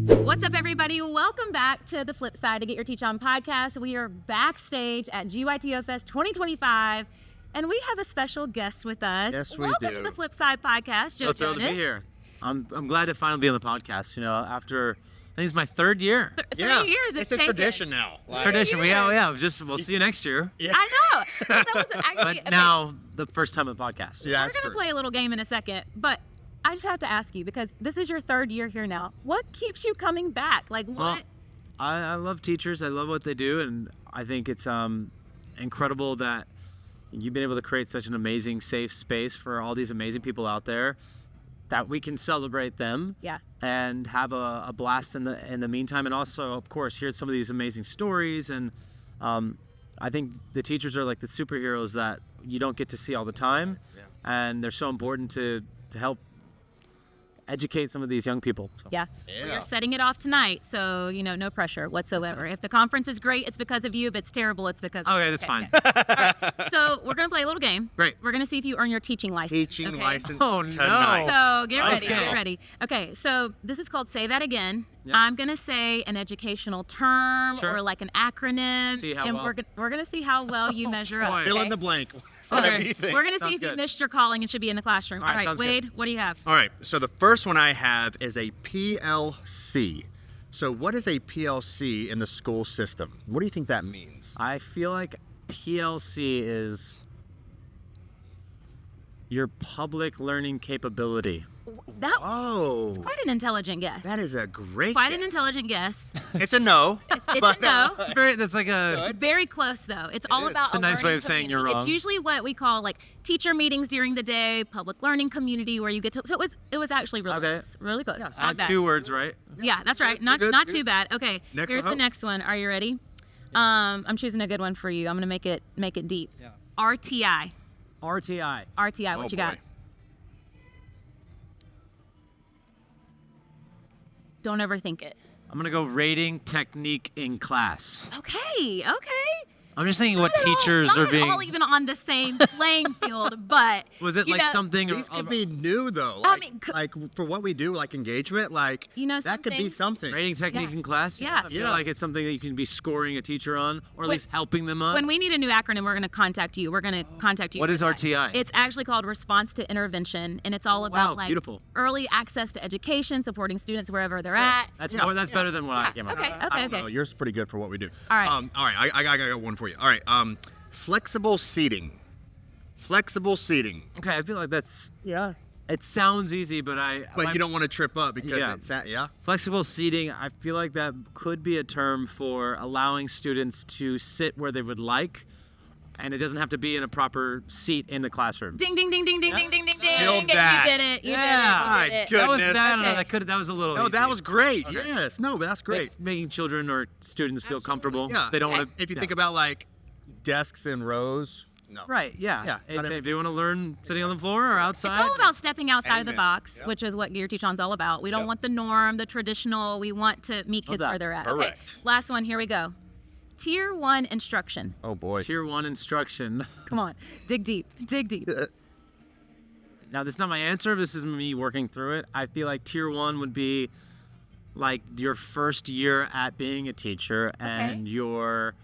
What's up, everybody? Welcome back to The Flip Side to Get Your Teach On podcast. We are backstage at GYTO Fest 2025, and we have a special guest with us. Yes, we Welcome do. to The Flip Side podcast, Joe Thrilled Jonas. to be here. I'm glad to finally be on the podcast. You know, after I think it's my third year. 3 years. It's a taken. tradition now. Tradition. years. We'll see you next year. Yeah. I know. That was actually But now the first time on the podcast. Yeah, we're that's going to true. play a little game in a second, but I just have to ask you, because this is your third year here now. What keeps you coming back? Like, what? Well, I love teachers. I love what they do, and I think it's incredible that you've been able to create such an amazing, safe space for all these amazing people out there, that we can celebrate them. Yeah. And have a blast in the meantime, and also, of course, hear some of these amazing stories. And I think the teachers are like the superheroes that you don't get to see all the time, and they're so important to help educate some of these young people. So. Yeah. Yeah. Well, you're setting it off tonight, so, no pressure whatsoever. If the conference is great, it's because of you. If it's terrible, it's because of Okay, that's fine. All right. So we're going to play a little game. Great. We're going to see if you earn your teaching license. Teaching okay? license Oh, no. tonight. So get ready, Okay. get ready. Okay, so this is called Say That Again. Yeah. I'm going to say an educational term Sure. or like an acronym. See how and well. we're going to see how well you measure up. boy. Fill okay? in the blank. So Whatever you think. we're going to see Sounds if you good. missed your calling and should be in the classroom. All right, All right, sounds good. Wade, what do you have? All right. So the first one I have is a PLC. So what is a PLC in the school system? What do you think that means? I feel like PLC is your public learning capability. That Oh, quite an intelligent guess. that is a great Quite an guess. intelligent guess. It's a no. It's but, a no. That's like a. It's very close, though. It's all is. about It's a nice way learning of saying you're community. wrong. It's usually what we call like teacher meetings during the day, public learning community, where you get to. So it was actually really Okay. close. Really close. Not Add bad. 2 words, right? Yeah, that's right. Not good, not good. too bad. Okay. Next Here's one, the Hope. next one. Are you ready? I'm choosing a good one for you. I'm gonna make it deep. Yeah. RTI. RTI. RTI. What Oh, you got? boy. Don't overthink it. I'm gonna go rating technique in class. Okay. I'm just thinking what Not at all- teachers not are at being. all even on the same playing field, but Was it you like know, something? These could be new though. I Like, mean, like for what we do, like engagement, like that could be something. Rating technique Yeah. in class? Yeah. I feel Yeah. like it's something that you can be scoring a teacher on, or at least helping them on. When we need a new acronym, we're going to contact you. We're going to contact you. What for is that. RTI? It's actually called Response to Intervention, and it's all about wow, beautiful. early access to education, supporting students wherever they're at. That's Yeah. more. That's better than what I Yeah, came up okay. with. I don't know. Yours is pretty good for what we do. All right. All right. I got one for you. All right. Flexible seating. Flexible seating. Okay, I feel like that's. Yeah. It sounds easy, but But you don't want to trip up because Yeah. it's yeah. Flexible seating, I feel like that could be a term for allowing students to sit where they would like, and it doesn't have to be in a proper seat in the classroom. Ding, ding, ding, ding, ding, ding, ding, ding, ding. Nailed that. You did it. You Yeah. did it. You did My it. That was goodness. that. Okay. That was a little. No, easy. that was great. Okay. Yes. No, but that's great. Making children or students feel comfortable. Yeah. They don't want to. If you think about like desks in rows. No. Right. Yeah. Yeah, If not they, they want to learn sitting on the floor or outside. It's all about stepping outside of the Amen. box, Yep. which is what Gear Teach On's all about. We don't Yep. want the norm, the traditional. We want to meet kids that. where they're at. Correct. Okay, last one. Here we go. Tier 1 instruction. Oh boy. Tier 1 instruction. Come on. Dig deep. Dig deep. Now, this is not my answer. This is me working through it. I feel like Tier 1 would be like your first year at being a teacher and your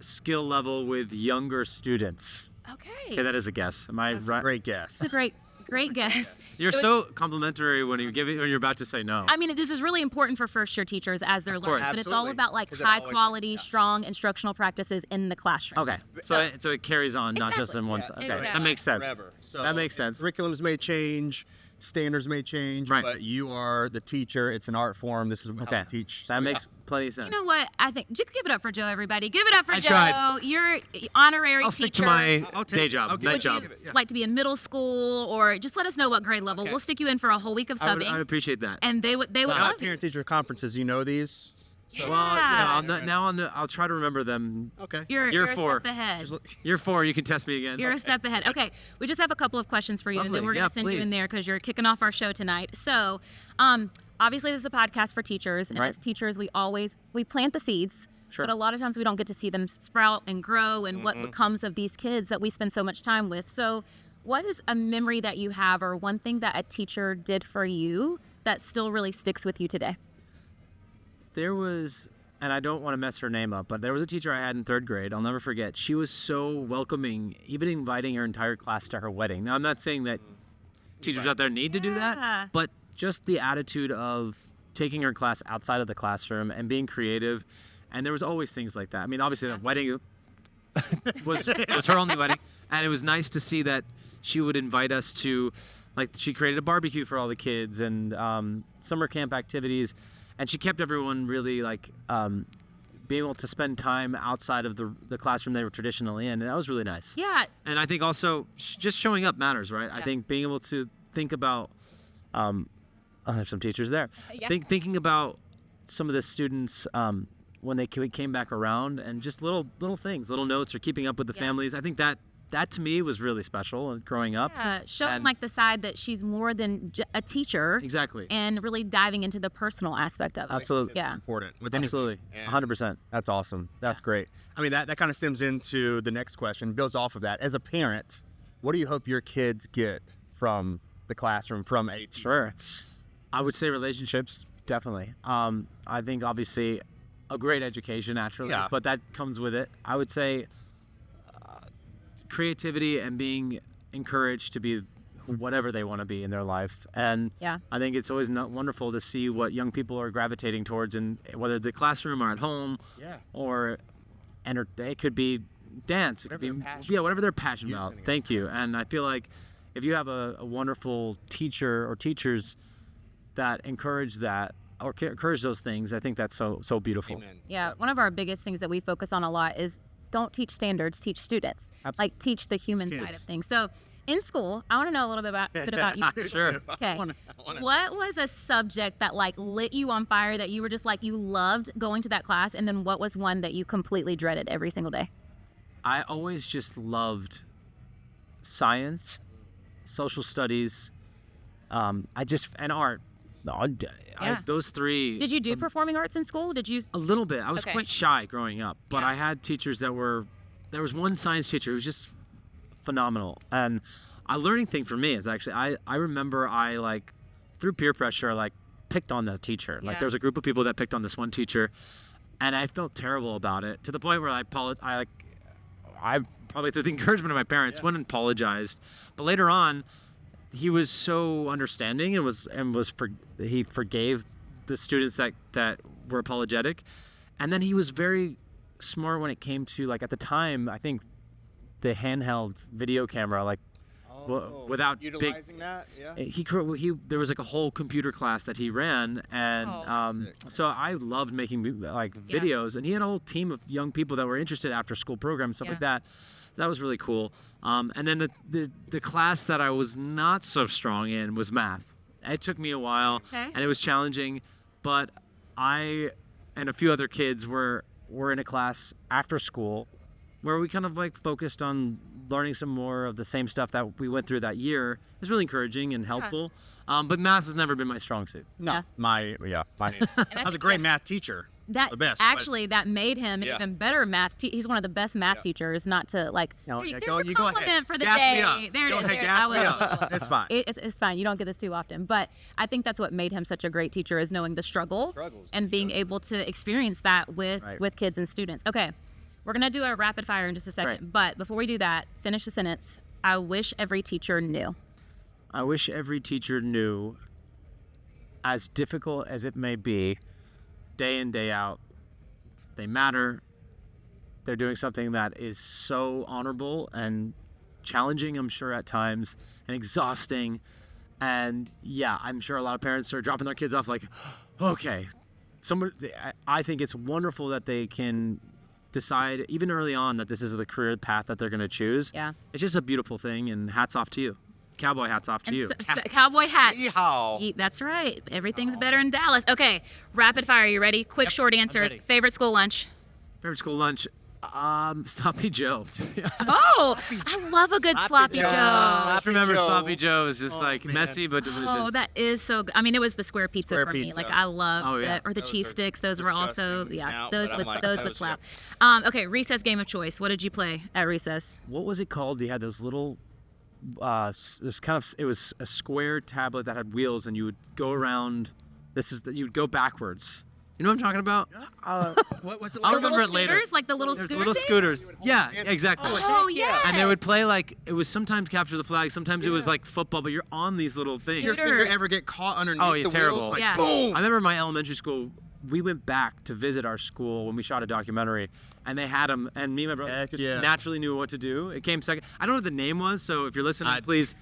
skill level with younger students. Okay. Okay, that is a guess. Am I That's right? a great guess. That's a great guess. You're It was- so complimentary when you give it when you're about to say no. I mean, this is really important for first year teachers as they're Of learning, course. but it's all Absolutely. about like 'Cause it high always- quality, yeah. strong instructional practices in the classroom. Okay, so it carries on, not just Exactly. in one. Yeah, Okay, exactly. that makes sense. Forever. So That makes sense. Curriculums may change, standards may change, Right. but you are the teacher. It's an art form. This is how Okay, we teach. that So, makes plenty of sense. You know what? I think just give it up for Joe, everybody. Give it up for I Joe. tried. You're honorary I'll teacher. stick to my I'll take day it. job, I'll give night it- Would job. you Yeah. like to be in middle school, or just let us know what grade level? Okay. We'll stick you in for a whole week of I would subbing, appreciate that. and they would Now at love you. parent-teacher conferences, you know these. Yeah. Well, I'll try to remember them. Okay. You're Year a 4. step ahead. Year 4, you can test me again. You're a step ahead. Okay, we just have a couple of questions for you, and then Lovely. we're going Yeah, to send you in please. there because you're kicking off our show tonight. So, obviously, this is a podcast for teachers, and Right. as teachers, we plant the seeds. Sure. But a lot of times we don't get to see them sprout and grow and what becomes of these kids that we spend so much time with. So what is a memory that you have or one thing that a teacher did for you that still really sticks with you today? There was, and I don't want to mess her name up, but there was a teacher I had in 3rd grade. I'll never forget. She was so welcoming, even inviting her entire class to her wedding. Now, I'm not saying that teachers out there need to do that, but just the attitude of taking her class outside of the classroom and being creative. And there was always things like that. I mean, obviously, the wedding was her only wedding. And it was nice to see that she would invite us to, like, she created a barbecue for all the kids and summer camp activities. And she kept everyone really, like, being able to spend time outside of the classroom they were traditionally in. And that was really nice. Yeah. And I think also just showing up matters, right? I think being able to think about, there's some teachers there. Yeah. Thinking about some of the students when they came back around, and just little things, little notes, or keeping up with the families. I think that to me was really special growing up. Yeah, showing And- like the side that she's more than a teacher. Exactly. And really diving into the personal aspect of it. Absolutely. Yeah. Important. With Absolutely. 100%. That's awesome. That's great. I mean, that kind of stems into the next question, builds off of that. As a parent, what do you hope your kids get from the classroom, from a teacher? Sure. I would say relationships, definitely. I think obviously a great education naturally, but that comes with it. I would say creativity and being encouraged to be whatever they want to be in their life. And I think it's always wonderful to see what young people are gravitating towards, in whether the classroom or at home, or it could be dance, it could be whatever they're passionate about. Thank you. And I feel like if you have a wonderful teacher or teachers that encourage that, or encourage those things, I think that's so beautiful. Amen. Yeah. One of our biggest things that we focus on a lot is don't teach standards, teach students. Absolutely. Like teach the human side of things. So in school, I want to know a little bit about you. Sure. Okay. What was a subject that like lit you on fire, that you were just like, you loved going to that class? And then what was one that you completely dreaded every single day? I always just loved science, social studies, and art. Those three. Did you do performing arts in school? Did you? A little bit. I was Okay. quite shy growing up, but I had teachers that were. There was one science teacher who was just phenomenal, and a learning thing for me is actually I remember I like through peer pressure like picked on the teacher. Like there was a group of people that picked on this one teacher, and I felt terrible about it to the point where I probably through the encouragement of my parents went and apologized, but later on. He was so understanding he forgave the students that were apologetic, and then he was very smart when it came to, like, at the time I think the handheld video camera, like without utilizing that, there was like a whole computer class that he ran, and so I loved making like videos, and he had a whole team of young people that were interested after school programs, stuff like that. That was really cool. And then the class that I was not so strong in was math. It took me a while, and it was challenging, but I and a few other kids were in a class after school where we kind of like focused on learning some more of the same stuff that we went through that year. It was really encouraging and helpful. But math has never been my strong suit. No, I was a great math teacher. That the best, actually that made him an even better math. He's one of the best math teachers. Not to like. No, there's go your ahead. compliment for the Gas day. me up. There it Go is. ahead, There- gas I will. me up. It's fine. It's fine. You don't get this too often, but I think that's what made him such a great teacher, is knowing the struggles and being able to experience that with kids and students. Okay, we're gonna do a rapid fire in just a second, but before we do that, finish the sentence. I wish every teacher knew. I wish every teacher knew, as difficult as it may be, day in, day out, they matter. They're doing something that is so honorable and challenging, I'm sure, at times, and exhausting. And yeah, I'm sure a lot of parents are dropping their kids off like, okay, I think it's wonderful that they can decide even early on that this is the career path that they're going to choose. Yeah. It's just a beautiful thing, and hats off to you. Cowboy hats off to you. Cowboy hats. Yeehaw. That's right. Everything's better in Dallas. Okay, rapid fire. You ready? Quick, short answers. ready. Favorite school lunch? Favorite school lunch? Sloppy Joe. Oh, I love a good sloppy Joe. I remember Joe. Sloppy Joe is just like man. messy but delicious. Oh, that is so good. I mean, it was the square pizza Square for me. pizza. Like, I love yeah. or the Those cheese are sticks. Those were also, disgusting yeah, now, those but would I'm like, those that would was slap. Okay, recess game of choice. What did you play at recess? What was it called? You had those little it was a square tablet that had wheels, and you would go around. You'd go backwards. You know what I'm talking about? What was it I'll like? remember little it later. scooters, like the little There's scooter little things? scooters. Yeah, exactly. Oh, yeah. And they would play like, it was sometimes capture the flag, sometimes it was like football, but you're on these little things. Did your finger ever get caught underneath Oh, yeah, the terrible. wheels? Like, Yeah. boom! I remember my elementary school, we went back to visit our school when we shot a documentary, and they had them, and me and my brother Heck just yeah. naturally knew what to do. It came second. I don't know what the name was, so if you're listening, please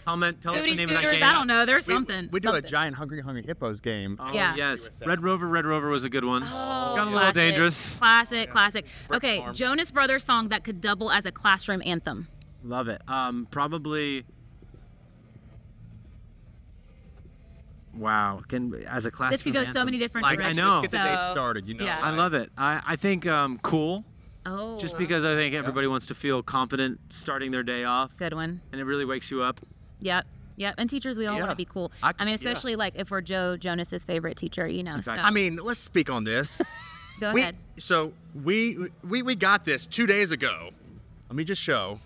comment, tell us the Booty name of that scooters, game. I don't know. There's something. We do a something. giant Hungry Hippos game. Oh, Yeah. yes. Red Rover was a good one. Oh, Got a little classic. dangerous. Classic. Okay, Farm. Jonas Brothers song that could double as a classroom anthem. Love it. Probably. Wow. As a classroom This could go so anthem. many different Like, directions. know. Let's get the day So, started, you know. yeah. I love it. I think cool. Oh, Just because I think everybody wants to feel confident starting their day off, good one. and it really wakes you up. Yep. And teachers, we all want Yeah. to be cool. I mean, especially like if we're Joe Jonas's favorite teacher, you know. Exactly. So I mean, let's speak on this. go ahead. So we got this 2 days ago. Let me just show.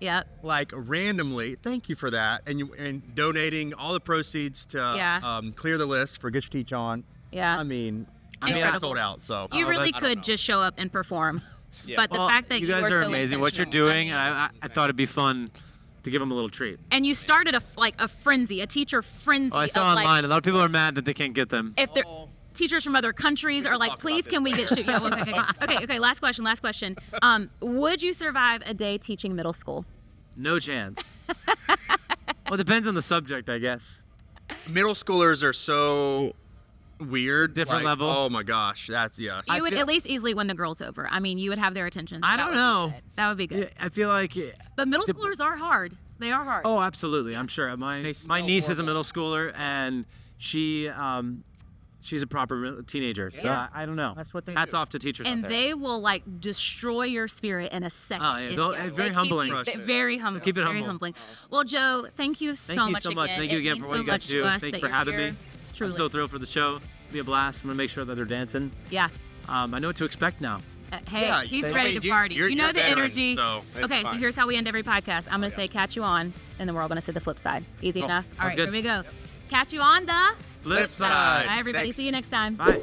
Yep. Like randomly, thank you for that, and donating all the proceeds to Yeah. clear the list for Get Your Teach On. Yeah. I mean, I Incredible. sold out. So You really I don't know. could just show up and perform. Yeah. But the Well, fact that you guys are are so amazing. What you're intentional, doing, I mean, and I thought it'd be fun to give them a little treat. and you started a frenzy, a teacher frenzy. Oh, I saw of online. like, a lot of people are mad that they can't get them. if they're teachers from other countries are like, talk please, about can we this get yeah, okay. Last question. Would you survive a day teaching middle school? No chance. Well, it depends on the subject, I guess. Middle schoolers are so weird. Different like, level. Oh my gosh, that's yes. You would feel- at least easily win the girls over. I mean, you would have their attention. So I that don't would be know. good. That would be good. Yeah, I feel like. But middle schoolers are hard. They are hard. Oh, absolutely. I'm sure. My They smell niece is a horrible. middle schooler, and she's a proper teenager. So Yeah. I don't know. That's what they Hats do. off to teachers And out there. they will like destroy your spirit in a second. Oh, yeah, very They humbling. keep you- Crush it. Very humbling. Keep it Very humble. humbling. Well, Joe, thank you so Thank you much so much. again. Thank you It again means for what so you guys much do. to us Thank you that for having you're me. Truly. I'm so thrilled for the show. It'll be a blast. I'm gonna make sure that they're dancing. Yeah. I know what to expect now. Hey, Yeah, he's I ready mean, to party. you're You know the veteran, energy. so it's Okay, so fine. here's how we end every podcast. I'm going to say catch you on, and then we're all going to say the flip side. Easy Cool. enough? All Sounds right, good. here we go. Catch you on the Flip side. side. Bye, everybody. Thanks. See you next time. Bye.